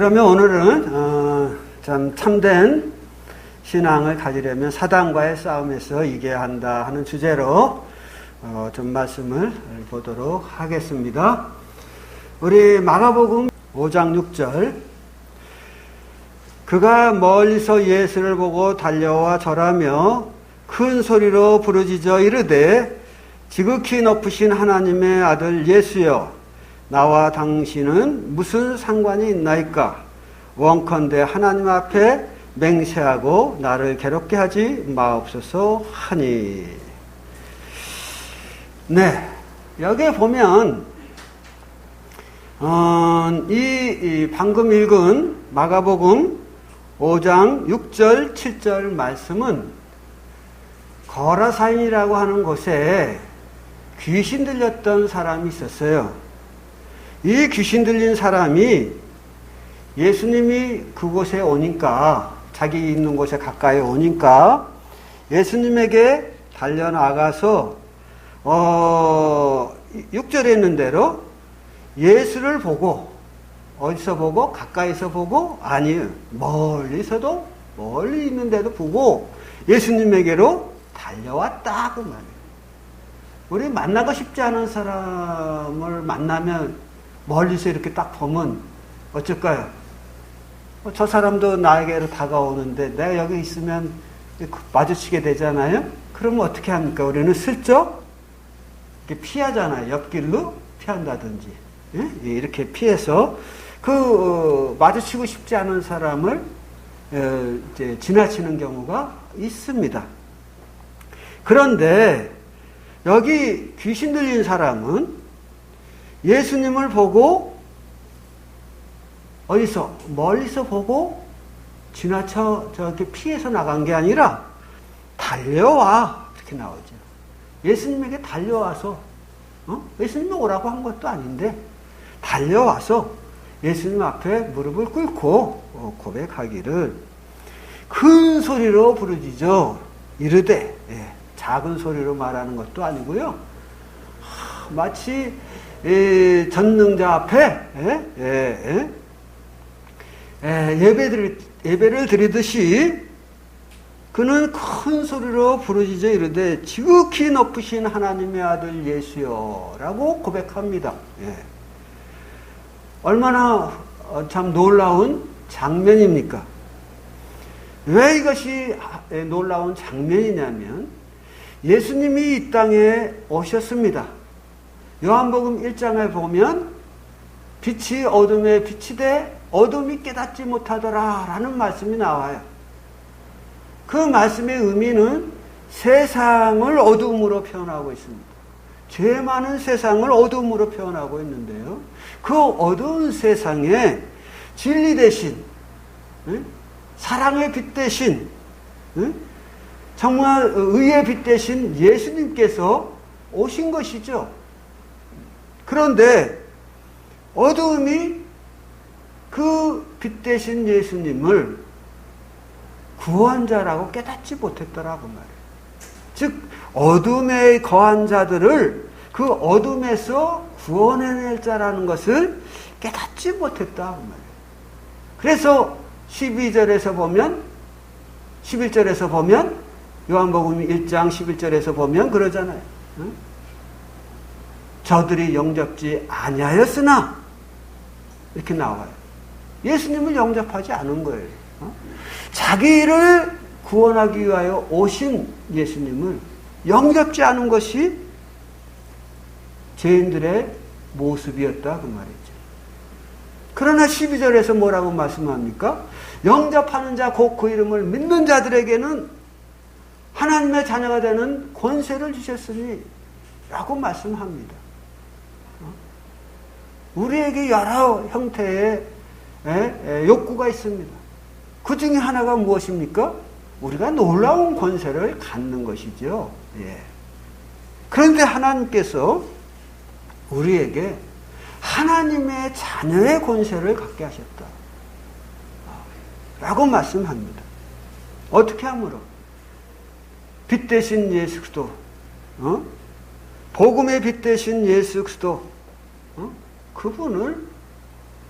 그러면 오늘은 참 참된 신앙을 가지려면 사단과의 싸움에서 이겨야 한다 하는 주제로 좀 말씀을 보도록 하겠습니다. 우리 마가복음 5장 6절, 그가 멀리서 예수를 보고 달려와 절하며 큰 소리로 부르짖어 이르되 지극히 높으신 하나님의 아들 예수여, 나와 당신은 무슨 상관이 있나이까? 원컨대 하나님 앞에 맹세하고 나를 괴롭게 하지 마옵소서 하니. 네, 여기에 보면 이 방금 읽은 마가복음 5장 6절 7절 말씀은 거라사인이라고 하는 곳에 귀신 들렸던 사람이 있었어요. 이 귀신 들린 사람이 예수님이 그곳에 오니까, 자기 있는 곳에 가까이 오니까 예수님에게 달려나가서 6절에 있는 대로 예수를 보고, 어디서 보고? 가까이서 보고? 아니요, 멀리서도, 멀리 있는데도 보고 예수님에게로 달려왔다 그 말이에요. 우리 만나고 싶지 않은 사람을 만나면 멀리서 이렇게 딱 보면 어쩔까요? 저 사람도 나에게로 다가오는데 내가 여기 있으면 마주치게 되잖아요? 그러면 어떻게 합니까? 우리는 슬쩍 이렇게 피하잖아요. 옆길로 피한다든지. 예? 이렇게 피해서 마주치고 싶지 않은 사람을 이제 지나치는 경우가 있습니다. 그런데 여기 귀신 들린 사람은 예수님을 보고 어디서? 멀리서 보고 지나쳐 저렇게 피해서 나간 게 아니라 달려와, 이렇게 나오죠. 예수님에게 달려와서 예수님이 오라고 한 것도 아닌데 달려와서 예수님 앞에 무릎을 꿇고 고백하기를 큰 소리로 부르짖어 이르되, 작은 소리로 말하는 것도 아니고요, 마치 전능자 앞에 예배를 드리듯이 그는 큰 소리로 부르짖어 이르되 지극히 높으신 하나님의 아들 예수여 라고 고백합니다. 얼마나 참 놀라운 장면입니까? 왜 이것이 놀라운 장면이냐면 예수님이 이 땅에 오셨습니다. 요한복음 1장에 보면 빛이 어둠에 비치되 어둠이 깨닫지 못하더라 라는 말씀이 나와요. 그 말씀의 의미는 세상을 어둠으로 표현하고 있습니다. 죄 많은 세상을 어둠으로 표현하고 있는데요, 그 어두운 세상에 진리 대신, 사랑의 빛 대신, 정말 의의 빛 대신 예수님께서 오신 것이죠. 그런데 어두움이 그 빛 대신 예수님을 구원자라고 깨닫지 못했더라고 말이에요. 즉 어둠에 거한 자들을 그 어둠에서 구원해낼 자라는 것을 깨닫지 못했다 그 말이에요. 그래서 12절에서 보면, 11절에서 보면, 요한복음 1장 11절에서 보면 그러잖아요. 저들이 영접지 아니하였으나 이렇게 나와요. 예수님을 영접하지 않은 거예요. 자기를 구원하기 위하여 오신 예수님을 영접지 않은 것이 죄인들의 모습이었다 그 말이죠. 그러나 12절에서 뭐라고 말씀합니까? 영접하는 자 곧 그 이름을 믿는 자들에게는 하나님의 자녀가 되는 권세를 주셨으니 라고 말씀합니다. 우리에게 여러 형태의 욕구가 있습니다. 그 중에 하나가 무엇입니까? 우리가 놀라운 권세를 갖는 것이죠. 그런데 하나님께서 우리에게 하나님의 자녀의 권세를 갖게 하셨다 라고 말씀합니다. 어떻게 하므로? 빛 대신 예수 그리스도, 복음의 빛 대신 예수 그리스도, 그분을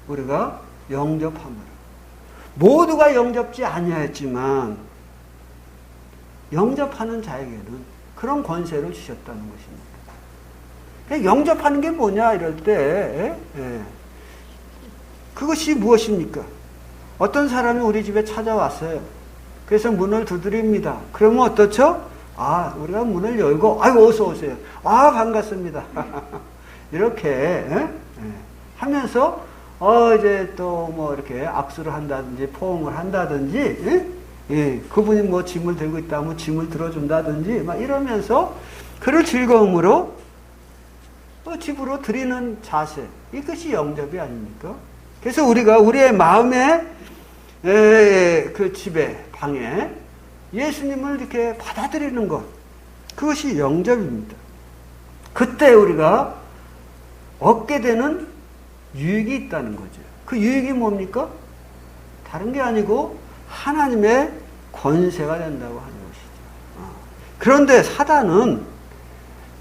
우리가 영접함으로. 모두가 영접지 아니하였지만 영접하는 자에게는 그런 권세를 주셨다는 것입니다. 영접하는 게 뭐냐 이럴 때 그것이 무엇입니까? 어떤 사람이 우리 집에 찾아왔어요. 그래서 문을 두드립니다. 그러면 어떻죠? 우리가 문을 열고 아이고 어서 오세요. 반갑습니다. 이렇게 하면서 이제 또 뭐 이렇게 악수를 한다든지 포옹을 한다든지 그분이 뭐 짐을 들고 있다면 짐을 들어준다든지 막 이러면서 그를 즐거움으로 집으로 드리는 자세, 이것이 영접이 아닙니까? 그래서 우리가 우리의 마음의 그 집에 방에 예수님을 이렇게 받아들이는 것, 그것이 영접입니다. 그때 우리가 얻게 되는 유익이 있다는 거죠. 그 유익이 뭡니까? 다른 게 아니고 하나님의 권세가 된다고 하는 것이죠. 그런데 사단은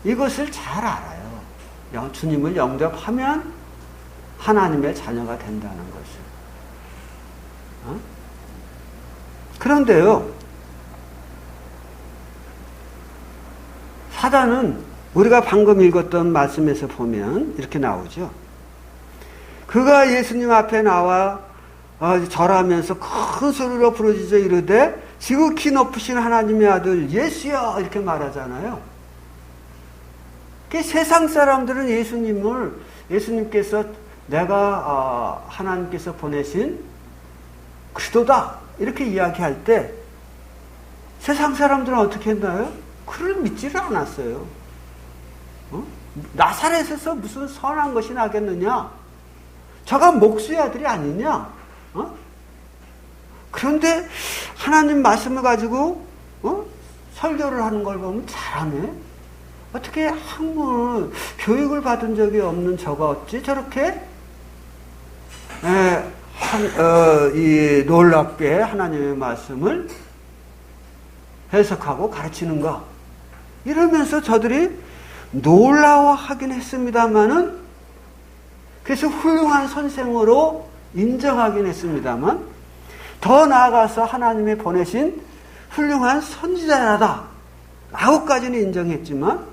이것을 잘 알아요. 주님을 영접하면 하나님의 자녀가 된다는 것을. 그런데요, 사단은 우리가 방금 읽었던 말씀에서 보면 이렇게 나오죠. 그가 예수님 앞에 나와 절하면서 큰 소리로 부르짖어 이르되 지극히 높으신 하나님의 아들 예수여 이렇게 말하잖아요. 세상 사람들은 예수님께서 내가 하나님께서 보내신 그리스도다 이렇게 이야기할 때 세상 사람들은 어떻게 했나요? 그를 믿지를 않았어요. 나사렛에서 무슨 선한 것이 나겠느냐? 저가 목수의 아들이 아니냐? 그런데 하나님 말씀을 가지고 설교를 하는 걸 보면 잘하네. 어떻게 학문 교육을 받은 적이 없는 저가 어찌 저렇게 이 놀랍게 하나님의 말씀을 해석하고 가르치는가? 이러면서 저들이 놀라워하긴 했습니다만은, 그래서 훌륭한 선생으로 인정하긴 했습니다만, 더 나아가서 하나님이 보내신 훌륭한 선지자라다 라고까지는 인정했지만,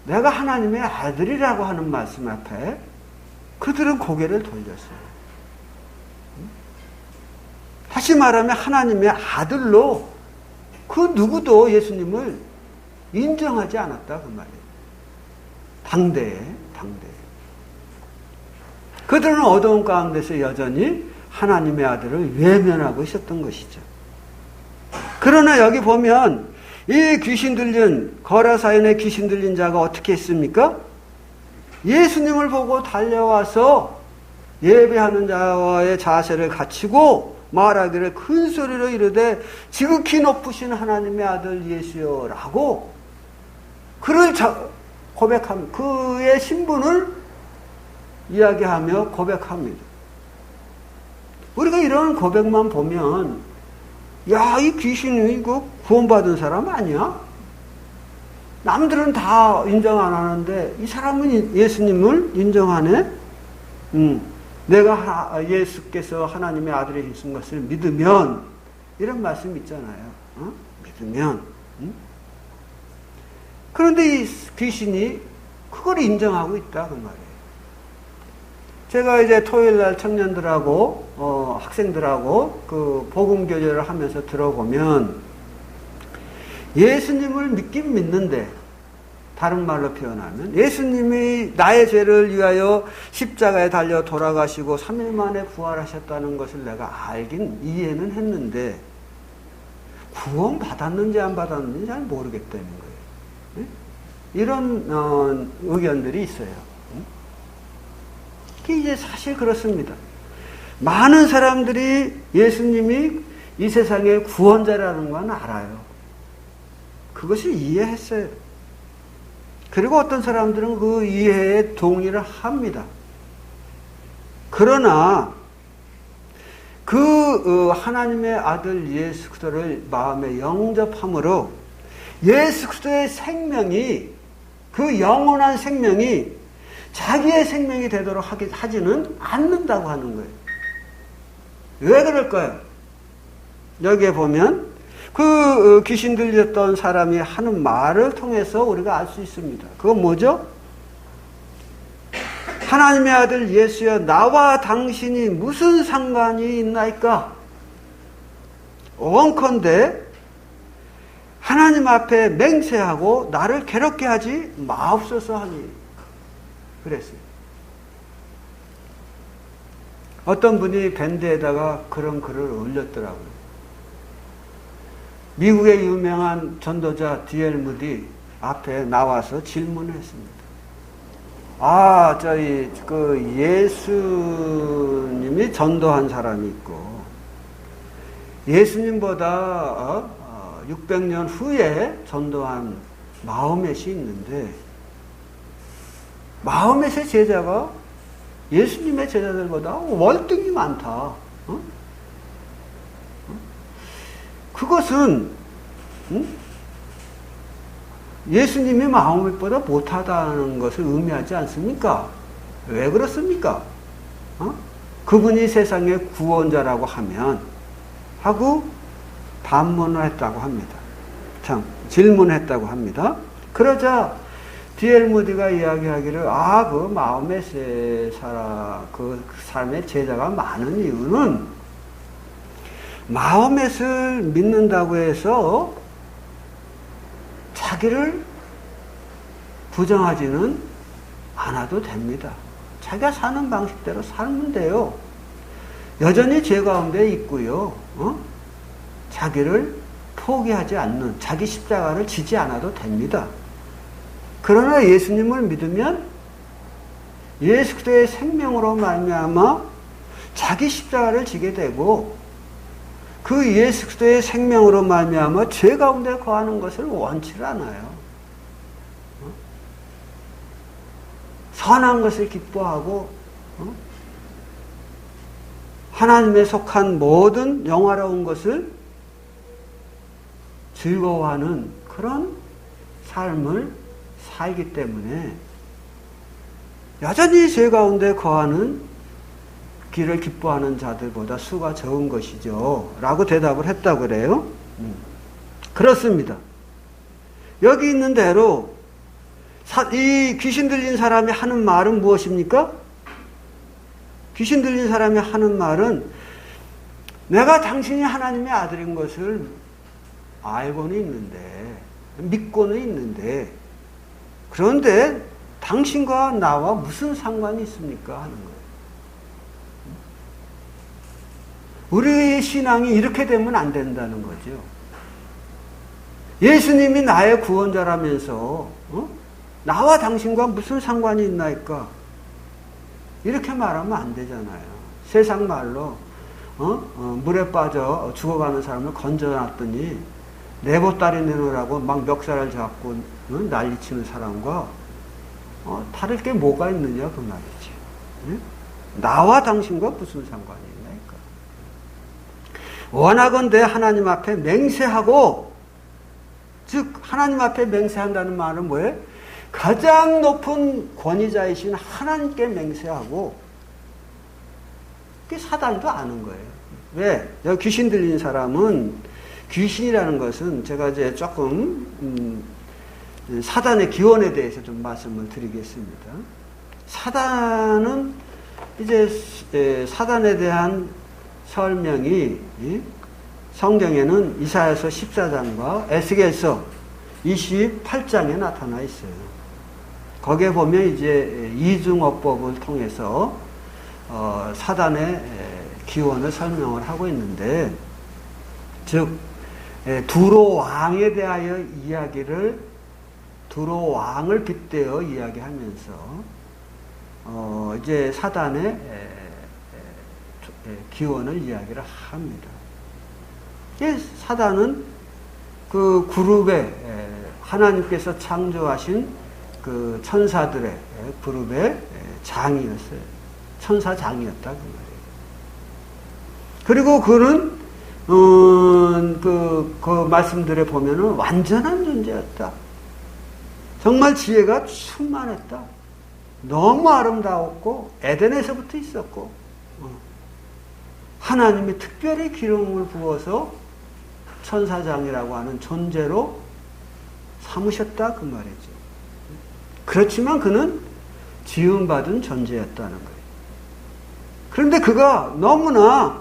내가 하나님의 아들이라고 하는 말씀 앞에 그들은 고개를 돌렸어요. 다시 말하면 하나님의 아들로 그 누구도 예수님을 인정하지 않았다 그 말이에요. 당대에. 그들은 어두운 가운데서 여전히 하나님의 아들을 외면하고 있었던 것이죠. 그러나 여기 보면 이 귀신 들린 거라사인의 귀신 들린 자가 어떻게 했습니까? 예수님을 보고 달려와서 예배하는 자와의 자세를 갖추고 말하기를 큰 소리로 이르되 지극히 높으신 하나님의 아들 예수여라고 그를 고백합니다. 그의 신분을 이야기하며 고백합니다. 우리가 이런 고백만 보면 이 귀신이 이거 구원받은 사람 아니야? 남들은 다 인정 안 하는데 이 사람은 예수님을 인정하네? 내가 예수께서 하나님의 아들이신 것을 믿으면, 이런 말씀 있잖아요. 믿으면. 그런데 이 귀신이 그걸 인정하고 있다 그 말이에요. 제가 이제 토요일날 청년들하고 학생들하고 그 복음 교제를 하면서 들어보면 예수님을 믿긴 믿는데, 다른 말로 표현하면 예수님이 나의 죄를 위하여 십자가에 달려 돌아가시고 3일 만에 부활하셨다는 것을 내가 알긴 이해는 했는데 구원 받았는지 안 받았는지 잘 모르겠다는 거예요. 이런 의견들이 있어요. 이게 사실 그렇습니다. 많은 사람들이 예수님이 이 세상의 구원자라는 건 알아요. 그것을 이해했어요. 그리고 어떤 사람들은 그 이해에 동의를 합니다. 그러나 그 하나님의 아들 예수 그리스도를 마음에 영접함으로 예수 그리스도의 생명이, 그 영원한 생명이 자기의 생명이 되도록 하지는 않는다고 하는 거예요. 왜 그럴까요? 여기에 보면 그 귀신 들렸던 사람이 하는 말을 통해서 우리가 알 수 있습니다. 그건 뭐죠? 하나님의 아들 예수여, 나와 당신이 무슨 상관이 있나이까? 원컨대 하나님 앞에 맹세하고 나를 괴롭게 하지 마옵소서 하니 그랬어요. 어떤 분이 밴드에다가 그런 글을 올렸더라고요. 미국의 유명한 전도자 D.L. 무디 앞에 나와서 질문을 했습니다. 저희 예수님이 전도한 사람이 있고 예수님보다 600년 후에 전도한 마호멧이 있는데 마호멧의 제자가 예수님의 제자들보다 월등히 많다. 그것은 예수님이 마호멧보다 못하다는 것을 의미하지 않습니까? 왜 그렇습니까? 그분이 세상의 구원자라고 하고 반문을 했다고 합니다. 질문했다고 합니다. 그러자 D.L. 무디가 이야기하기를 그 마호멧의 그 사람의 제자가 많은 이유는 마호멧을 믿는다고 해서 자기를 부정하지는 않아도 됩니다. 자기가 사는 방식대로 살면 돼요. 여전히 죄 가운데 있고요. 자기를 포기하지 않는, 자기 십자가를 지지 않아도 됩니다. 그러나 예수님을 믿으면 예수 그리스도의 생명으로 말미암아 자기 십자가를 지게 되고 그 예수 그리스도의 생명으로 말미암아 죄 가운데 거하는 것을 원치를 않아요. 선한 것을 기뻐하고 하나님에 속한 모든 영화로운 것을 즐거워하는 그런 삶을 살기 때문에 여전히 죄 가운데 거하는 길을 기뻐하는 자들보다 수가 적은 것이죠. 라고 대답을 했다고 그래요. 그렇습니다. 여기 있는 대로 이 귀신 들린 사람이 하는 말은 무엇입니까? 귀신 들린 사람이 하는 말은 내가 당신이 하나님의 아들인 것을 알고는 있는데, 믿고는 있는데, 그런데 당신과 나와 무슨 상관이 있습니까? 하는 거예요. 우리의 신앙이 이렇게 되면 안 된다는 거죠. 예수님이 나의 구원자라면서 나와 당신과 무슨 상관이 있나이까? 이렇게 말하면 안 되잖아요. 세상 말로 물에 빠져 죽어가는 사람을 건져놨더니 내 보따리 내놓으라고 막 멱살을 잡고 난리치는 사람과 다를 게 뭐가 있느냐 그 말이지. 나와 당신과 무슨 상관이 있나이까? 원하건대 하나님 앞에 맹세하고, 즉 하나님 앞에 맹세한다는 말은 뭐예요? 가장 높은 권위자이신 하나님께 맹세하고, 그게 사단도 아는 거예요. 왜? 여기 귀신 들린 사람은, 귀신이라는 것은 제가 이제 조금 사단의 기원에 대해서 좀 말씀을 드리겠습니다. 사단은 이제 사단에 대한 설명이 성경에는 이사야서 14장과 에스겔서 28장에 나타나 있어요. 거기에 보면 이제 이중어법을 통해서 사단의 기원을 설명을 하고 있는데, 즉 두로 왕에 대하여 두로 왕을 빗대어 이야기하면서 이제 사단의 기원을 이야기를 합니다. 사단은 그 그룹에 하나님께서 창조하신 그 천사들의 그룹의 장이었어요. 천사장이었다 그 말이에요. 그리고 그는 그 말씀들에 보면은 완전한 존재였다. 정말 지혜가 충만했다. 너무 아름다웠고 에덴에서부터 있었고 하나님이 특별히 기름을 부어서 천사장이라고 하는 존재로 삼으셨다 그 말이죠. 그렇지만 그는 지음받은 존재였다는 거예요. 그런데 그가 너무나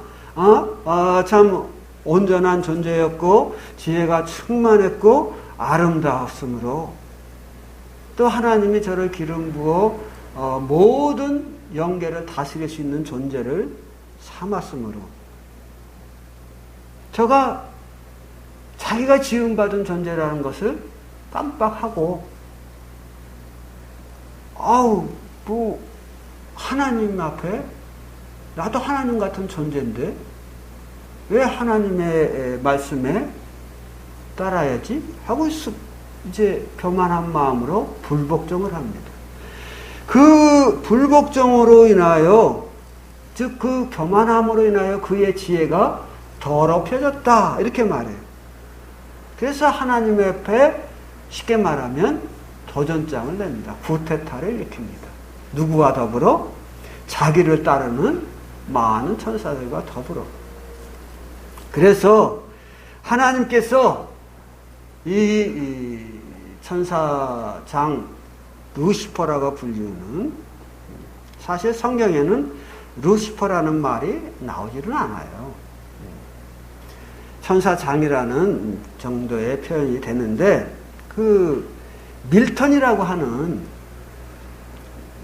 참 온전한 존재였고 지혜가 충만했고 아름다웠으므로 또 하나님이 저를 기름 부어 모든 영계를 다스릴 수 있는 존재를 삼았으므로 저가 자기가 지음받은 존재라는 것을 깜빡하고 뭐 하나님 앞에 나도 하나님 같은 존재인데 왜 하나님의 말씀에 따라야지 하고 이제 교만한 마음으로 불복종을 합니다. 그 불복종으로 인하여 즉 그 교만함으로 인하여 그의 지혜가 더럽혀졌다 이렇게 말해요. 그래서 하나님 앞에 쉽게 말하면 도전장을 냅니다. 구테타를 일으킵니다. 누구와 더불어? 자기를 따르는 많은 천사들과 더불어. 그래서 하나님께서 이 천사장 루시퍼라고 불리는 사실 성경에는 루시퍼라는 말이 나오지는 않아요. 천사장이라는 정도의 표현이 되는데 그 밀턴이라고 하는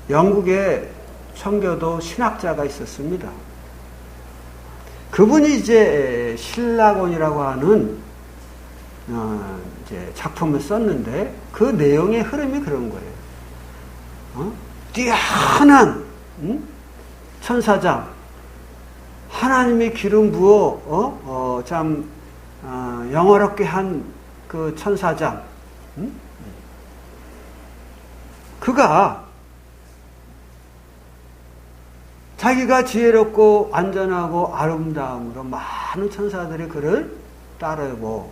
영국의 청교도 신학자가 있었습니다. 그분이 이제 신라곤이라고 하는 이제 작품을 썼는데 그 내용의 흐름이 그런 거예요. 뛰어난 천사장, 하나님이 기름 부어 참 영어롭게 한 그 천사장, 그가 자기가 지혜롭고 안전하고 아름다움으로 많은 천사들이 그를 따르고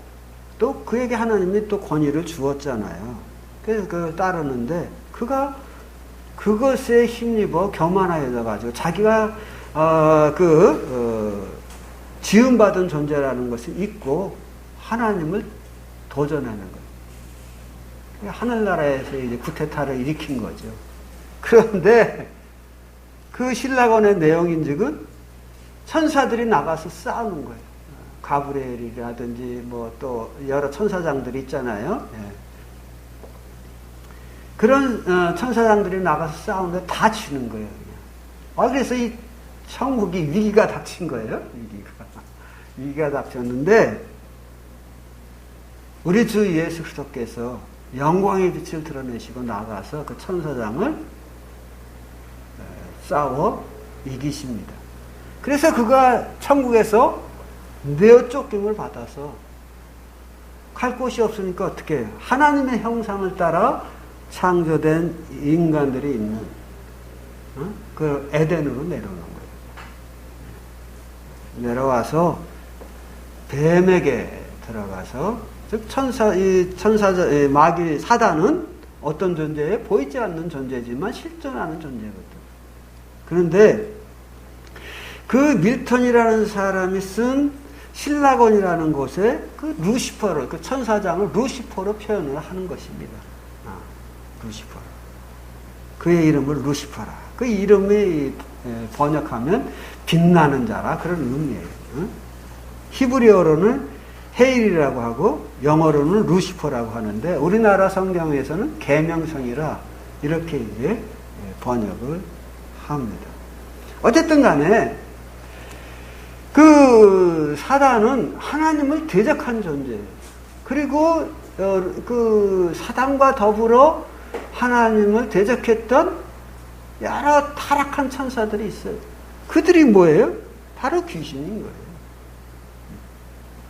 또 그에게 하나님이 또 권위를 주었잖아요. 그래서 그걸 따르는데 그가 그것에 힘입어 교만하여져 가지고 자기가 지음받은 존재라는 것을 잊고 하나님을 도전하는 거예요. 하늘나라에서 이제 구테타를 일으킨 거죠. 그런데 그 신라곤의 내용인즉은 천사들이 나가서 싸우는 거예요. 가브리엘이라든지 뭐 또 여러 천사장들이 있잖아요. 예. 그런 천사장들이 나가서 싸우는데 다 지는 거예요. 그래서 이 천국이 위기가 닥친 거예요. 위기가 닥쳤는데 우리 주 예수 그리스도께서 영광의 빛을 드러내시고 나가서 그 천사장을 싸워 이기십니다. 그래서 그가 천국에서 내어 쫓김을 받아서 갈 곳이 없으니까 어떻게 해요? 하나님의 형상을 따라 창조된 인간들이 있는 그 에덴으로 내려오는 거예요. 내려와서 뱀에게 들어가서 즉 마귀 사단은 어떤 존재에 보이지 않는 존재지만 실존하는 존재거든. 그런데 그 밀턴이라는 사람이 쓴 신라곤이라는 곳에 그 루시퍼를, 그 천사장을 루시퍼로 표현을 하는 것입니다. 루시퍼. 그의 이름을 루시퍼라. 그 이름이 번역하면 빛나는 자라 그런 의미예요. 히브리어로는 헤일이라고 하고 영어로는 루시퍼라고 하는데 우리나라 성경에서는 계명성이라 이렇게 이제 번역을 합니다. 어쨌든 간에 그 사단은 하나님을 대적한 존재예요. 그리고 그 사단과 더불어 하나님을 대적했던 여러 타락한 천사들이 있어요. 그들이 뭐예요? 바로 귀신인 거예요.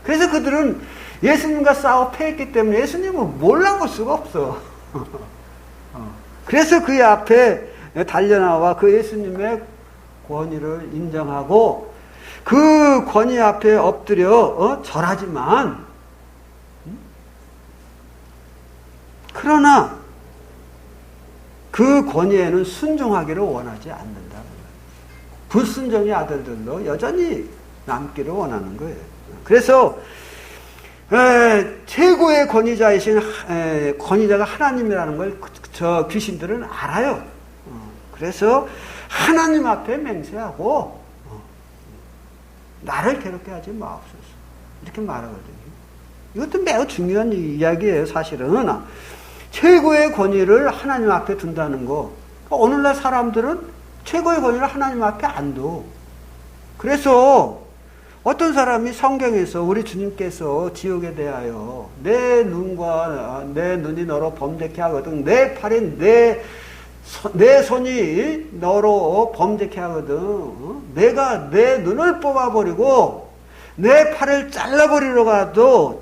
그래서 그들은 예수님과 싸워 패했기 때문에 예수님을 몰라볼 수가 없어. 그래서 그의 앞에 달려나와 그 예수님의 권위를 인정하고 그 권위 앞에 엎드려 절하지만 그러나 그 권위에는 순종하기를 원하지 않는다. 불순종의 아들들도 여전히 남기를 원하는 거예요. 그래서 최고의 권위자이신 권위자가 하나님이라는 걸 저 귀신들은 알아요. 그래서 하나님 앞에 맹세하고 나를 괴롭게 하지 마옵소서 이렇게 말하거든요. 이것도 매우 중요한 이야기예요. 사실은 최고의 권위를 하나님 앞에 둔다는 거. 오늘날 사람들은 최고의 권위를 하나님 앞에 안 둬. 그래서 어떤 사람이 성경에서 우리 주님께서 지옥에 대하여 내 눈이 너로 범죄케 하거든, 내 팔이 내 손이 너로 범죄케 하거든, 내가 내 눈을 뽑아버리고 내 팔을 잘라버리고라도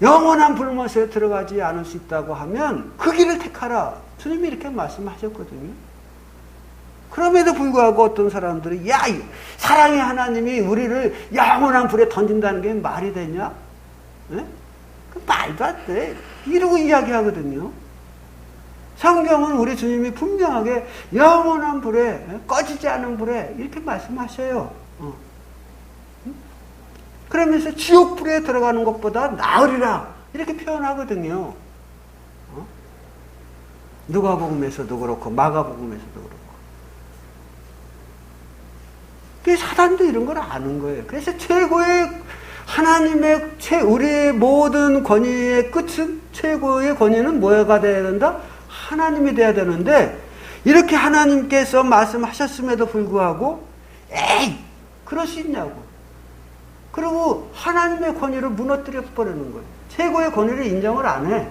영원한 불못에 들어가지 않을 수 있다고 하면 그 길을 택하라. 주님이 이렇게 말씀하셨거든요. 그럼에도 불구하고 어떤 사람들이 사랑의 하나님이 우리를 영원한 불에 던진다는 게 말이 되냐? 네? 그 말도 안 돼. 이러고 이야기하거든요. 성경은 우리 주님이 분명하게 영원한 불에, 꺼지지 않은 불에 이렇게 말씀하셔요. 그러면서 지옥 불에 들어가는 것보다 나으리라 이렇게 표현하거든요. 누가복음에서도 그렇고 마가복음에서도 그렇고. 사단도 이런 걸 아는 거예요. 그래서 최고의 하나님의 우리의 모든 권위의 끝은, 최고의 권위는 뭐가 돼야 된다? 하나님이 돼야 되는데, 이렇게 하나님께서 말씀하셨음에도 불구하고 그럴 수 있냐고. 그리고 하나님의 권위를 무너뜨려 버리는 거예요. 최고의 권위를 인정을 안 해.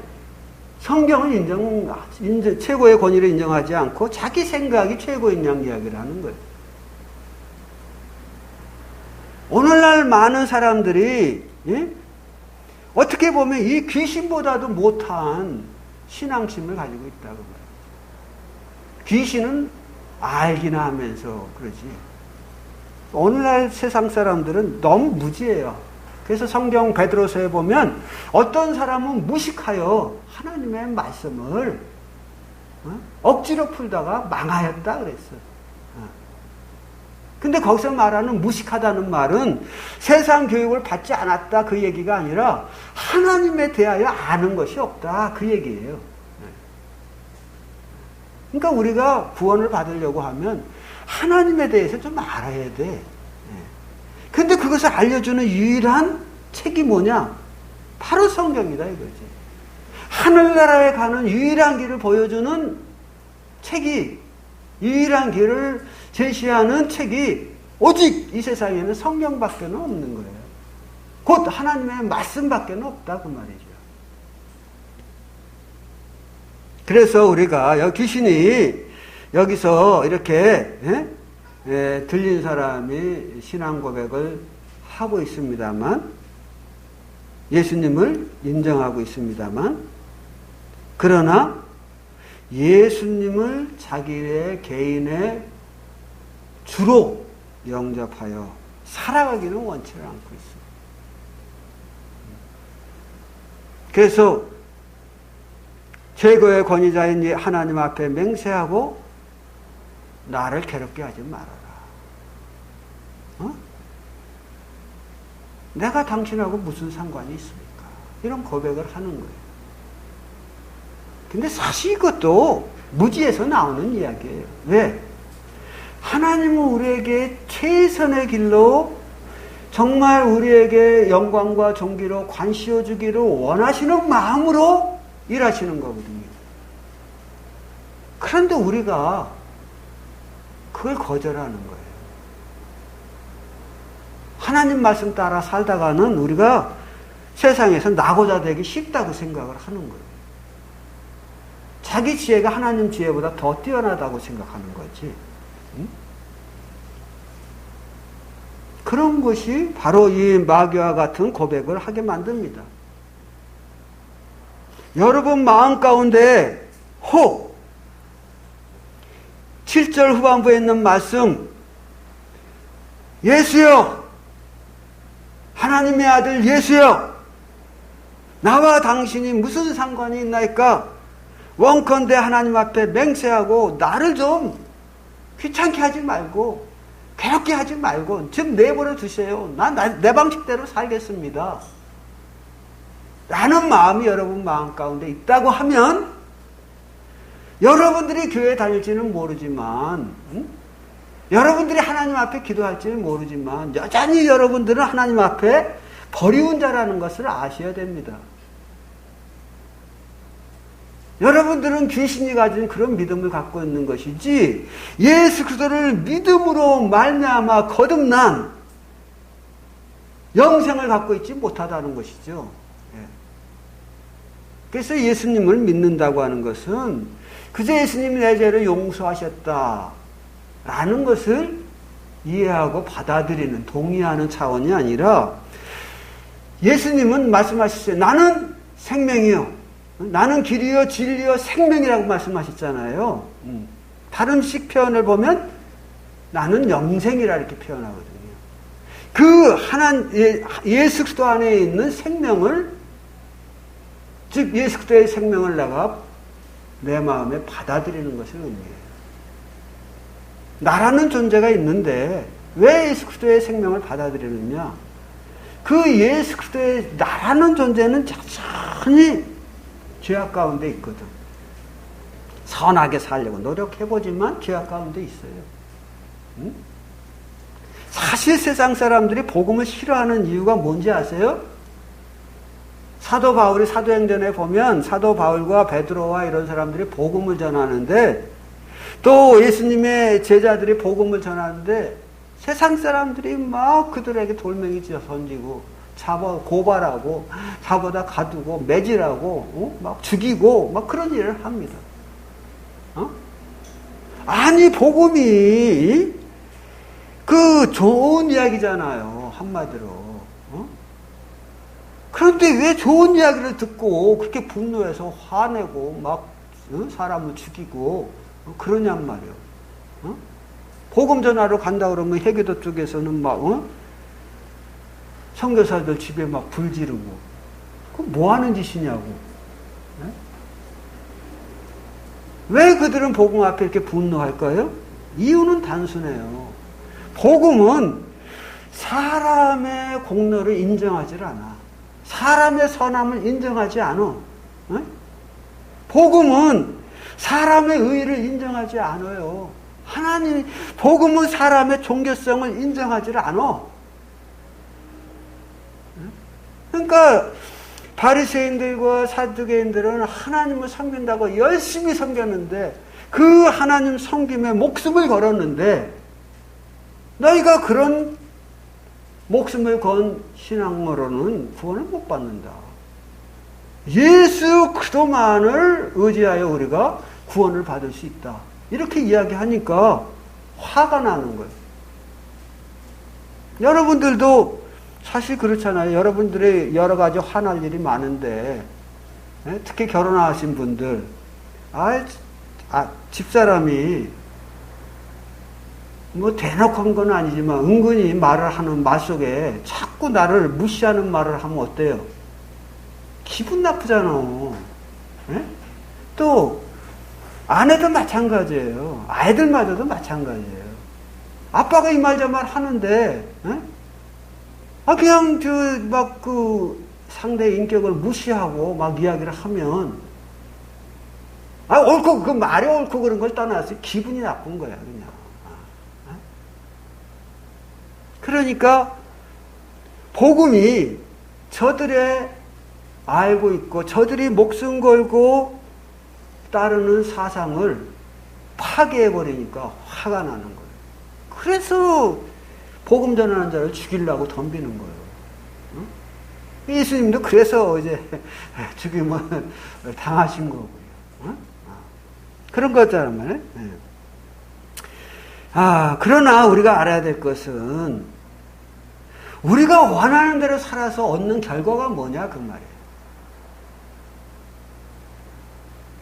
성경은 최고의 권위를 인정하지 않고 자기 생각이 최고인 양 이야기를 하는 거예요. 오늘날 많은 사람들이 어떻게 보면 이 귀신보다도 못한 신앙심을 가지고 있다고 말해요. 귀신은 알기나 하면서 그러지. 오늘날 세상 사람들은 너무 무지해요. 그래서 성경 베드로서에 보면 어떤 사람은 무식하여 하나님의 말씀을 억지로 풀다가 망하였다 그랬어요. 근데 거기서 말하는 무식하다는 말은 세상 교육을 받지 않았다 그 얘기가 아니라 하나님에 대하여 아는 것이 없다 그 얘기예요. 그러니까 우리가 구원을 받으려고 하면 하나님에 대해서 좀 알아야 돼. 근데 그것을 알려주는 유일한 책이 뭐냐? 바로 성경이다 이거지. 하늘나라에 가는 유일한 길을 보여주는 책이, 유일한 길을 제시하는 책이 오직 이 세상에는 성경밖에 없는 거예요. 곧 하나님의 말씀밖에 없다 그 말이죠. 그래서 우리가 귀신이 여기서 이렇게 들린 사람이 신앙 고백을 하고 있습니다만, 예수님을 인정하고 있습니다만, 그러나 예수님을 자기의 개인의 주로 영접하여 살아가기는 원치를 않고 있습니다. 그래서 최고의 권위자인 하나님 앞에 맹세하고 나를 괴롭게 하지 말아라. 내가 당신하고 무슨 상관이 있습니까? 이런 고백을 하는 거예요. 근데 사실 이것도 무지에서 나오는 이야기예요. 왜? 하나님은 우리에게 최선의 길로 정말 우리에게 영광과 존귀로 관시어 주기를 원하시는 마음으로 일하시는 거거든요. 그런데 우리가 그걸 거절하는 거예요. 하나님 말씀 따라 살다가는 우리가 세상에서 나고자 되기 쉽다고 생각을 하는 거예요. 자기 지혜가 하나님 지혜보다 더 뛰어나다고 생각하는 거지. 응? 그런 것이 바로 이 마귀와 같은 고백을 하게 만듭니다. 여러분 마음 가운데 혹 7절 후반부에 있는 말씀, 예수여, 하나님의 아들 예수여, 나와 당신이 무슨 상관이 있나이까? 원컨대 하나님 앞에 맹세하고 나를 좀 귀찮게 하지 말고 괴롭게 하지 말고 좀 내버려 두세요. 난 내 방식대로 살겠습니다. 라는 마음이 여러분 마음 가운데 있다고 하면 여러분들이 교회 다닐지는 모르지만 여러분들이 하나님 앞에 기도할지는 모르지만 여전히 여러분들은 하나님 앞에 버리운 자라는 것을 아셔야 됩니다. 여러분들은 귀신이 가진 그런 믿음을 갖고 있는 것이지 예수 그리스도를 믿음으로 말미암아 거듭난 영생을 갖고 있지 못하다는 것이죠. 그래서 예수님을 믿는다고 하는 것은 그저 예수님이 내 죄를 용서하셨다라는 것을 이해하고 받아들이는 동의하는 차원이 아니라 예수님은 말씀하셨어요. 나는 생명이요. 나는 길이요 진리요 생명이라고 말씀하셨잖아요. 다른 식 표현을 보면 나는 영생이라 이렇게 표현하거든요. 그 예수 그리스도 안에 있는 생명을 즉 예수 그리스도의 생명을 내가 내 마음에 받아들이는 것을 의미해요. 나라는 존재가 있는데 왜 예수 그리스도의 생명을 받아들이느냐? 그 예수 그리스도의 나라는 존재는 여전히 죄악 가운데 있거든. 선하게 살려고 노력해보지만 죄악 가운데 있어요. 응? 사실 세상 사람들이 복음을 싫어하는 이유가 뭔지 아세요? 사도 바울이 사도행전에 보면 사도 바울과 베드로와 이런 사람들이 복음을 전하는데 또 예수님의 제자들이 복음을 전하는데 세상 사람들이 막 그들에게 돌멩이 던지고 고발하고 잡아다 가두고 매질하고 막 죽이고 막 그런 일을 합니다. 아니 복음이 그 좋은 이야기잖아요. 한마디로. 그런데 왜 좋은 이야기를 듣고 그렇게 분노해서 화내고 막 사람을 죽이고 그러냔 말이에요. 복음 전하러 간다 그러면 해교도 쪽에서는 막 선교사들 집에 막 불 지르고 그 뭐 하는 짓이냐고. 왜 그들은 복음 앞에 이렇게 분노할까요? 이유는 단순해요. 복음은 사람의 공로를 인정하지 않아. 사람의 선함을 인정하지 않아. 복음은 사람의 의의를 인정하지 않아요. 복음은 사람의 종교성을 인정하지 않아. 그러니까 바리새인들과 사두개인들은 하나님을 섬긴다고 열심히 섬겼는데 그 하나님 섬김에 목숨을 걸었는데 너희가 그런 목숨을 건 신앙으로는 구원을 못 받는다. 예수 그리스도만을 의지하여 우리가 구원을 받을 수 있다. 이렇게 이야기하니까 화가 나는 거예요. 여러분들도 사실 그렇잖아요. 여러분들이 여러 가지 화날 일이 많은데 특히 결혼하신 분들 집사람이 뭐 대놓고 한 건 아니지만 은근히 말을 하는 말 속에 자꾸 나를 무시하는 말을 하면 어때요? 기분 나쁘잖아. 또 아내도 마찬가지예요. 아이들마저도 마찬가지예요. 아빠가 이 말 저 말 하는데 그냥 상대의 인격을 무시하고 막 이야기를 하면 옳고 그 말이 옳고 그런 걸 떠나서 기분이 나쁜 거야 그냥. 그러니까 복음이 저들의 알고 있고 저들이 목숨 걸고 따르는 사상을 파괴해버리니까 화가 나는 거예요. 그래서 복음 전하는 자를 죽이려고 덤비는 거예요. 예수님도 그래서 이제 죽임을 당하신 거고요. 그런 거잖아요. 말이에요. 그러나 우리가 알아야 될 것은 우리가 원하는 대로 살아서 얻는 결과가 뭐냐 그 말이에요.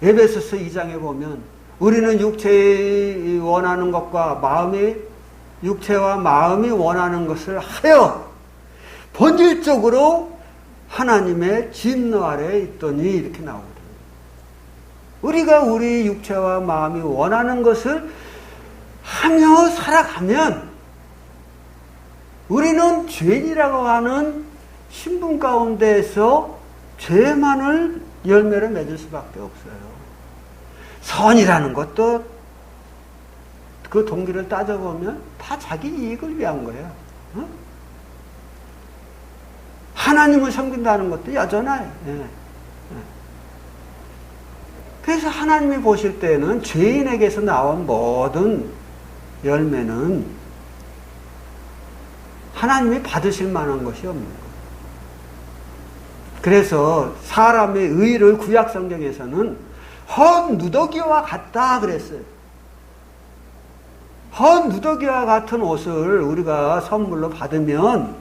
에베소서 2장에 보면 우리는 육체의 원하는 것과 육체와 마음이 원하는 것을 하여 본질적으로 하나님의 진노 아래에 있더니 이렇게 나오거든요. 우리가 우리 육체와 마음이 원하는 것을 하며 살아가면 우리는 죄인이라고 하는 신분 가운데에서 죄만을 열매를 맺을 수밖에 없어요. 선이라는 것도 그 동기를 따져보면 다 자기 이익을 위한 거예요. 어? 하나님을 섬긴다는 것도 여전해요. 예. 그래서 하나님이 보실 때는 죄인에게서 나온 모든 열매는 하나님이 받으실 만한 것이 없는 거예요. 그래서 사람의 의를 구약 성경에서는 헌 누더기와 같다 그랬어요. 헌 누더기와 같은 옷을 우리가 선물로 받으면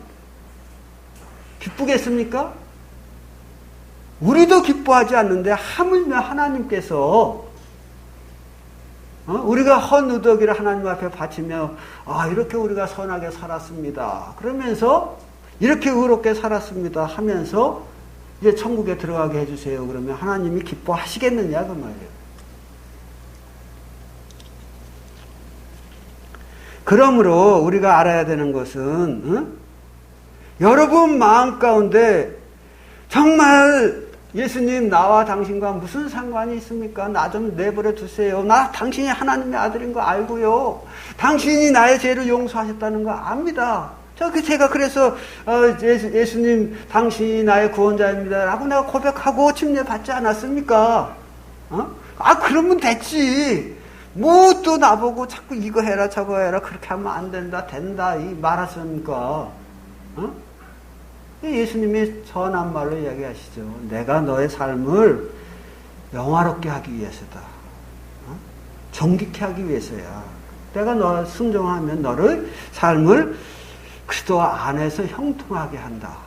기쁘겠습니까? 우리도 기뻐하지 않는데 하물며 하나님께서 우리가 헌 누더기를 하나님 앞에 바치며 이렇게 우리가 선하게 살았습니다. 그러면서 이렇게 의롭게 살았습니다 하면서 이제 천국에 들어가게 해주세요. 그러면 하나님이 기뻐하시겠느냐 그 말이에요. 그러므로 우리가 알아야 되는 것은 여러분 마음 가운데 정말 예수님 나와 당신과 무슨 상관이 있습니까? 나 좀 내버려 두세요. 나 당신이 하나님의 아들인 거 알고요. 당신이 나의 죄를 용서하셨다는 거 압니다. 제가 그래서 예수님 당신이 나의 구원자입니다 라고 내가 고백하고 침례 받지 않았습니까? 그러면 됐지. 뭐 또 나보고 자꾸 이거 해라 저거 해라 그렇게 하면 안 된다 이 말하셨습니까? 예수님이 선한 말로 이야기하시죠. 내가 너의 삶을 영화롭게 하기 위해서다. 정직케 하기 위해서야. 내가 너 순종하면 너를 삶을 그리스도 안에서 형통하게 한다.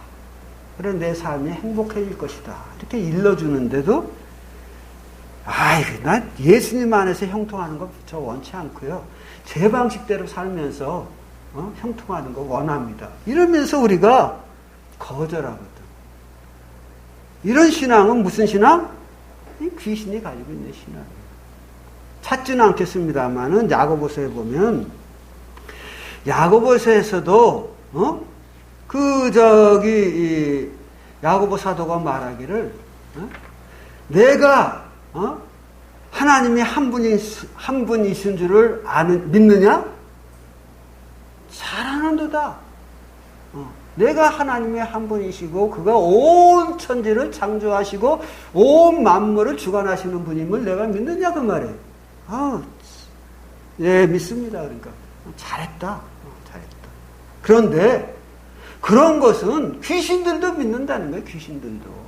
그래 내 삶이 행복해질 것이다. 이렇게 일러주는데도 난 예수님 안에서 형통하는 거 저 원치 않고요. 제 방식대로 살면서 형통하는 거 원합니다. 이러면서 우리가 거절하거든. 이런 신앙은 무슨 신앙? 귀신이 가지고 있는 신앙이에요. 찾지는 않겠습니다만은 야고보서에 보면 야고보서에서도 야고보 사도가 말하기를 내가 하나님이 한 분이신 줄을 믿느냐? 잘 아는도다. 내가 하나님의 한 분이시고 그가 온 천지를 창조하시고 온 만물을 주관하시는 분임을 내가 믿느냐 그 말이에요. 예, 믿습니다. 그러니까 잘했다. 그런데 그런 것은 귀신들도 믿는다는 거예요. 귀신들도.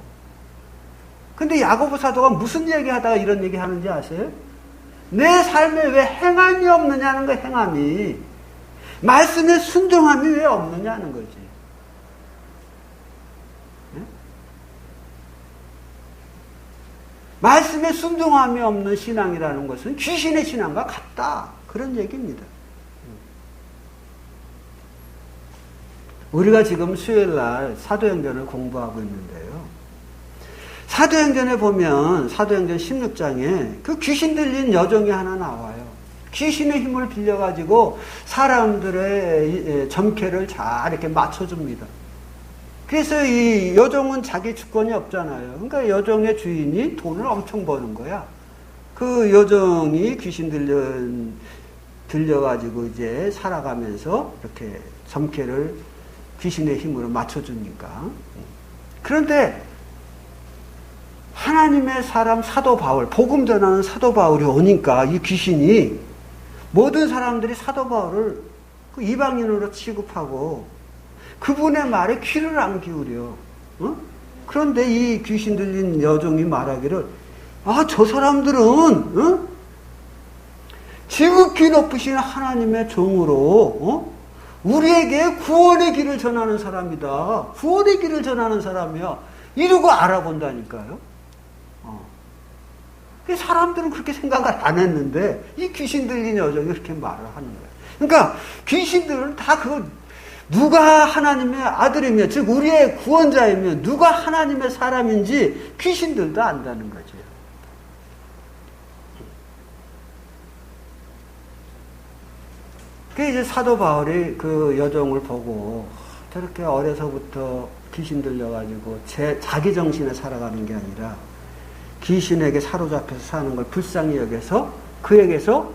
근데 야고보 사도가 무슨 얘기하다가 이런 얘기 하는지 아세요? 내 삶에 왜 행함이 없느냐는 거예요. 행함이. 말씀에 순종함이 왜 없느냐는 거지. 네? 말씀에 순종함이 없는 신앙이라는 것은 귀신의 신앙과 같다. 그런 얘기입니다. 우리가 지금 수요일날 사도행전을 공부하고 있는데요. 사도행전에 보면 사도행전 16장에 그 귀신 들린 여종이 하나 나와요. 귀신의 힘을 빌려가지고 사람들의 점괘를 잘 이렇게 맞춰줍니다. 그래서 이 여종은 자기 주권이 없잖아요. 그러니까 여종의 주인이 돈을 엄청 버는 거야. 그 여종이 귀신 들려가지고 이제 살아가면서 이렇게 점괘를 귀신의 힘으로 맞춰주니까. 그런데 하나님의 사람 사도 바울, 복음 전하는 사도 바울이 오니까 이 귀신이 모든 사람들이 사도 바울을 그 이방인으로 취급하고 그분의 말에 귀를 안 기울여. 그런데 이 귀신 들린 여종이 말하기를 저 사람들은 지극히 높으신 하나님의 종으로 우리에게 구원의 길을 전하는 사람이다. 구원의 길을 전하는 사람이야. 이러고 알아본다니까요. 사람들은 그렇게 생각을 안 했는데 이 귀신 들린 여종이 그렇게 말을 하는 거예요. 그러니까 귀신들은 다 그거 누가 하나님의 아들이며, 즉 우리의 구원자이며 누가 하나님의 사람인지 귀신들도 안다는 거죠. 그 이제 사도 바울이 그 여종을 보고 저렇게 어려서부터 귀신 들려가지고 자기 정신에 살아가는 게 아니라 귀신에게 사로잡혀서 사는 걸 불쌍히 여겨서 그에게서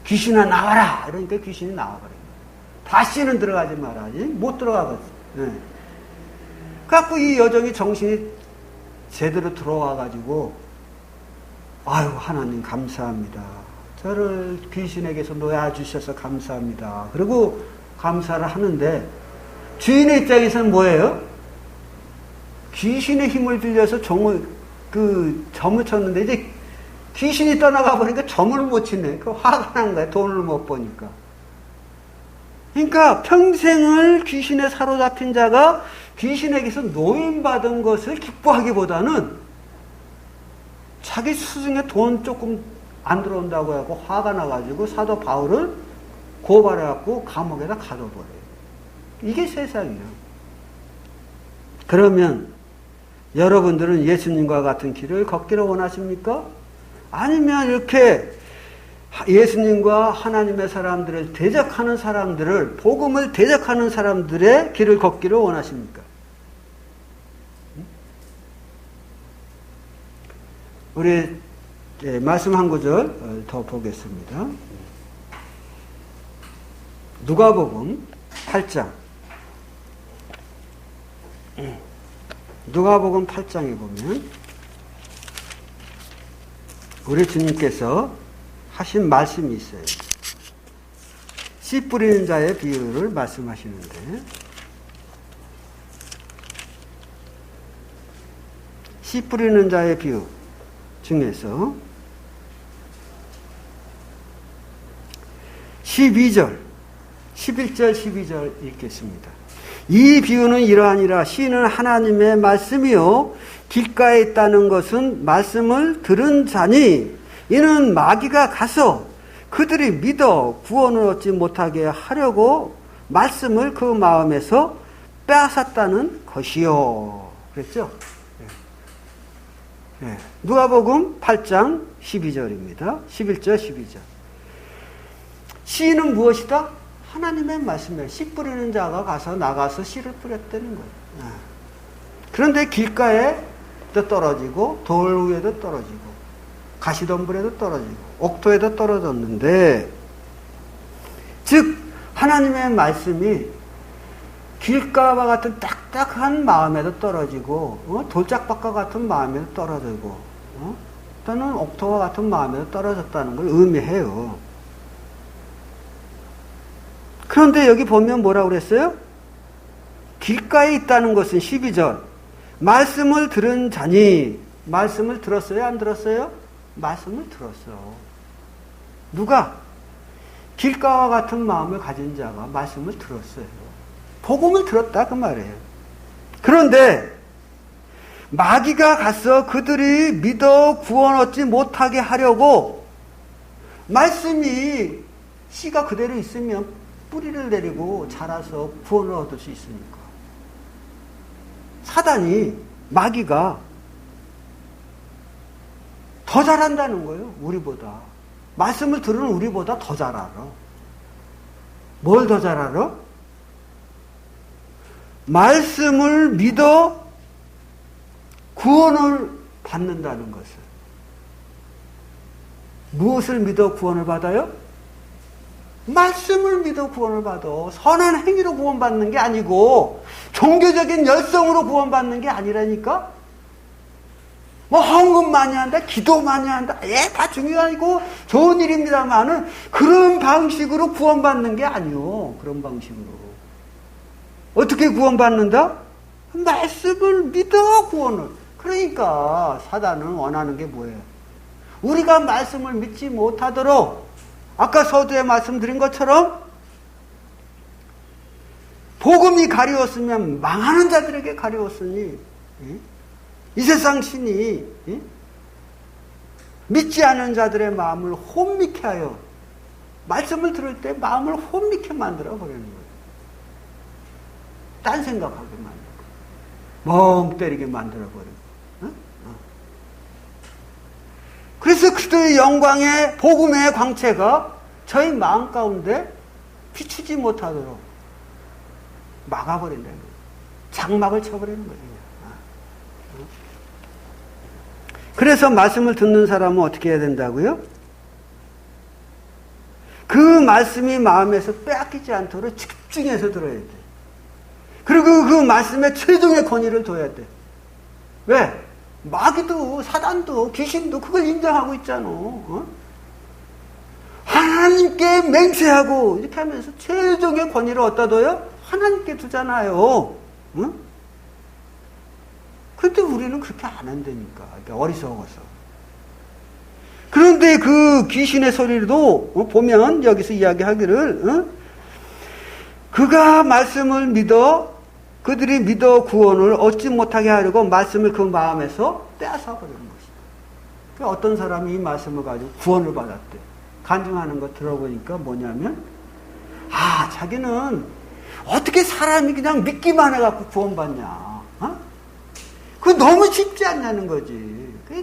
귀신아 나와라! 이러니까 귀신이 나와버려요. 다시는 들어가지 말아야지. 못 들어가거든. 네. 그래갖고 이 여종이 정신이 제대로 들어와가지고 아유 하나님 감사합니다. 저를 귀신에게서 놓아주셔서 감사합니다. 그리고 감사를 하는데 주인의 입장에서는 뭐예요? 귀신의 힘을 빌려서 점을 쳤는데 이제 귀신이 떠나가 보니까 점을 못 치네. 그 화가 난 거야. 돈을 못 버니까. 그러니까 평생을 귀신에 사로잡힌 자가 귀신에게서 노임받은 것을 기뻐하기보다는 자기 수중에 돈 조금 안 들어온다고 하고 화가 나가지고 사도 바울을 고발해갖고 감옥에다 가둬버려요. 이게 세상이에요. 그러면 여러분들은 예수님과 같은 길을 걷기를 원하십니까? 아니면 이렇게 예수님과 하나님의 사람들을 대적하는 사람들을, 복음을 대적하는 사람들의 길을 걷기를 원하십니까? 우리 말씀 한 구절 더 보겠습니다. 누가복음 8장. 누가복음 8장에 보면 우리 주님께서 하신 말씀이 있어요. 씨 뿌리는 자의 비유를 말씀하시는데 씨 뿌리는 자의 비유 중에서 12절, 11절, 12절 읽겠습니다. 이 비유는 이러하니라. 씨는 하나님의 말씀이요 길가에 있다는 것은 말씀을 들은 자니 이는 마귀가 가서 그들이 믿어 구원을 얻지 못하게 하려고 말씀을 그 마음에서 빼앗았다는 것이요. 그랬죠? 네. 누가복음 8장 12절입니다. 11절, 12절. 씨는 무엇이다? 하나님의 말씀이에요. 씨 뿌리는 자가 나가서 씨를 뿌렸다는 거예요. 그런데 길가에도 떨어지고 돌 위에도 떨어지고 가시덤불에도 떨어지고 옥토에도 떨어졌는데, 즉 하나님의 말씀이 길가와 같은 딱딱한 마음에도 떨어지고 돌짝밭과 같은 마음에도 떨어지고 또는 옥토와 같은 마음에도 떨어졌다는 걸 의미해요. 그런데 여기 보면 뭐라고 그랬어요? 길가에 있다는 것은 12절. 말씀을 들은 자니. 말씀을 들었어요? 안 들었어요? 말씀을 들었어. 누가? 길가와 같은 마음을 가진 자가 말씀을 들었어요. 복음을 들었다 그 말이에요. 그런데 마귀가 가서 그들이 믿어 구원 얻지 못하게 하려고, 말씀이 씨가 그대로 있으면 뿌리를 내리고 자라서 구원을 얻을 수 있습니까? 사단이, 마귀가 더 잘한다는 거예요. 우리보다. 말씀을 들은 우리보다 더 잘 알아. 뭘 더 잘 알아? 말씀을 믿어 구원을 받는다는 것을. 무엇을 믿어 구원을 받아요? 말씀을 믿어 구원을 받아. 선한 행위로 구원받는 게 아니고 종교적인 열성으로 구원받는 게 아니라니까. 뭐 헌금 많이 한다, 기도 많이 한다, 다 중요하고 좋은 일입니다만은 그런 방식으로 구원받는 게 아니요. 그런 방식으로. 어떻게 구원받는다? 말씀을 믿어 구원을. 그러니까 사단은 원하는 게 뭐예요? 우리가 말씀을 믿지 못하도록, 아까 서두에 말씀드린 것처럼 복음이 가리웠으면 망하는 자들에게 가리웠으니 이 세상 신이 믿지 않은 자들의 마음을 혼미케 하여 말씀을 들을 때 마음을 혼미케 만들어 버리는 거예요. 딴 생각하게 만들고 멍 때리게 만들어버리고. 그래서 그리스도의 영광의 복음의 광채가 저희 마음 가운데 비추지 못하도록 막아버린다는 거예요. 장막을 쳐버리는 거예요. 그래서 말씀을 듣는 사람은 어떻게 해야 된다고요? 그 말씀이 마음에서 빼앗기지 않도록 집중해서 들어야 돼. 그리고 그 말씀에 최종의 권위를 둬야 돼. 왜? 마귀도 사단도 귀신도 그걸 인정하고 있잖아. 하나님께 맹세하고 이렇게 하면서 최종의 권위를 어디다 둬요? 하나님께 두잖아요. 그런데 우리는 그렇게 안 한다니까. 어리석어서. 그런데 그 귀신의 소리도 보면 여기서 이야기하기를 그가 말씀을 믿어 그들이 믿어 구원을 얻지 못하게 하려고 말씀을 그 마음에서 떼앗아버리는 것이다. 어떤 사람이 이 말씀을 가지고 구원을 받았대. 간증하는 거 들어보니까 뭐냐면 자기는 어떻게 사람이 그냥 믿기만 해갖고 구원받냐. 그거 너무 쉽지 않냐는 거지.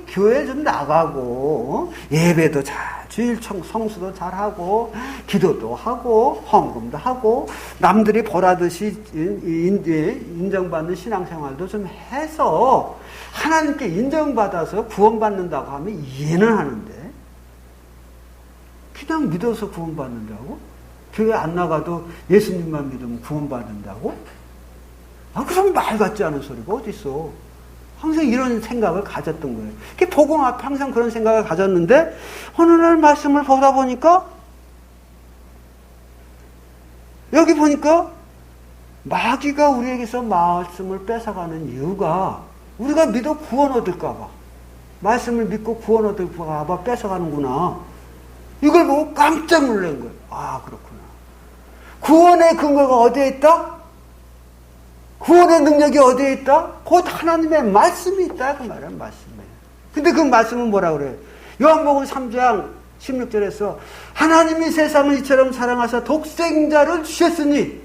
교회 좀 나가고 예배도 잘 주일 성수도 잘하고 기도도 하고 헌금도 하고 남들이 보라듯이 인정받는 신앙생활도 좀 해서 하나님께 인정받아서 구원받는다고 하면 이해는 하는데 그냥 믿어서 구원받는다고? 교회 안 나가도 예수님만 믿으면 구원받는다고? 그럼 말 같지 않은 소리가 어디 있어? 항상 이런 생각을 가졌던 거예요. 복음 앞에 항상 그런 생각을 가졌는데 어느 날 말씀을 보다 보니까 여기 보니까 마귀가 우리에게서 말씀을 뺏어가는 이유가 우리가 믿어 구원 얻을까 봐. 말씀을 믿고 구원 얻을까 봐 뺏어가는구나. 이걸 보고 깜짝 놀란 거예요. 그렇구나. 구원의 근거가 어디에 있다? 구원의 능력이 어디에 있다? 곧 하나님의 말씀이 있다. 그 말은 말씀이에요. 근데 그 말씀은 뭐라 그래요? 요한복음 3장 16절에서 하나님이 세상을 이처럼 사랑하사 독생자를 주셨으니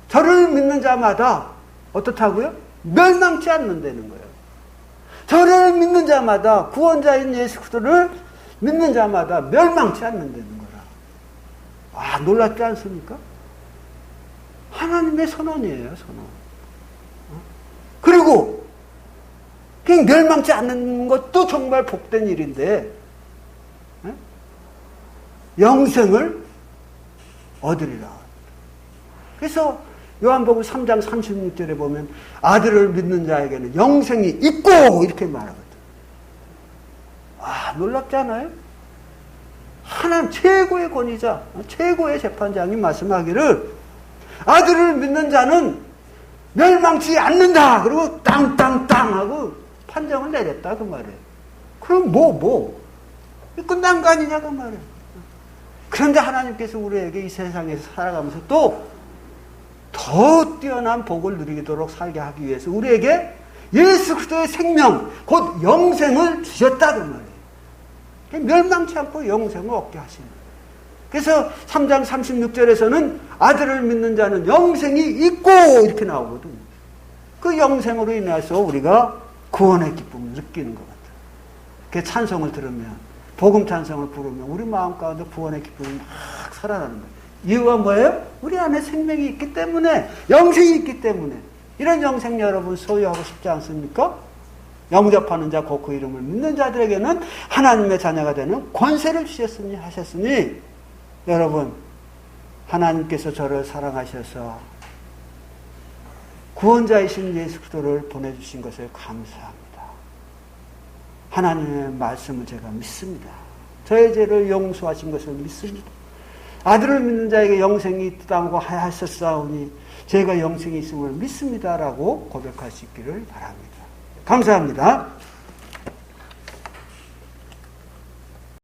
저를 믿는 자마다 어떻다고요? 멸망치 않는다는 거예요. 저를 믿는 자마다 구원자인 예수 그리스도를 믿는 자마다 멸망치 않는다는 거라. 놀랍지 않습니까? 하나님의 선언이에요, 선언. 그리고 그냥 멸망치 않는 것도 정말 복된 일인데 영생을 얻으리라. 그래서 요한복음 3장 36절에 보면 아들을 믿는 자에게는 영생이 있고 이렇게 말하거든. 놀랍지 않아요? 하나님 최고의 권위자, 최고의 재판장이 말씀하기를 아들을 믿는 자는 멸망치 않는다. 그리고 땅땅땅 하고 판정을 내렸다 그 말이에요. 그럼 끝난 거 아니냐 그 말이에요. 그런데 하나님께서 우리에게 이 세상에서 살아가면서 또 더 뛰어난 복을 누리도록 살게 하기 위해서 우리에게 예수 그리스도의 생명 곧 영생을 주셨다 그 말이에요. 멸망치 않고 영생을 얻게 하시는 거예요. 그래서 3장 36절에서는 아들을 믿는 자는 영생이 있고 이렇게 나오거든요. 그 영생으로 인해서 우리가 구원의 기쁨을 느끼는 것 같아요. 그 찬송을 들으면 복음 찬송을 부르면 우리 마음 가운데 구원의 기쁨이 막 살아나는 거예요. 이유가 뭐예요? 우리 안에 생명이 있기 때문에 영생이 있기 때문에 이런 영생 여러분 소유하고 싶지 않습니까? 영접하는 자 곧 그 이름을 믿는 자들에게는 하나님의 자녀가 되는 권세를 주셨으니 하셨으니 여러분 하나님께서 저를 사랑하셔서 구원자이신 예수 그리스도를 보내주신 것을 감사합니다. 하나님의 말씀을 제가 믿습니다. 저의 죄를 용서하신 것을 믿습니다. 아들을 믿는 자에게 영생이 있다고 하셨사오니 제가 영생이 있음을 믿습니다라고 고백할 수 있기를 바랍니다. 감사합니다.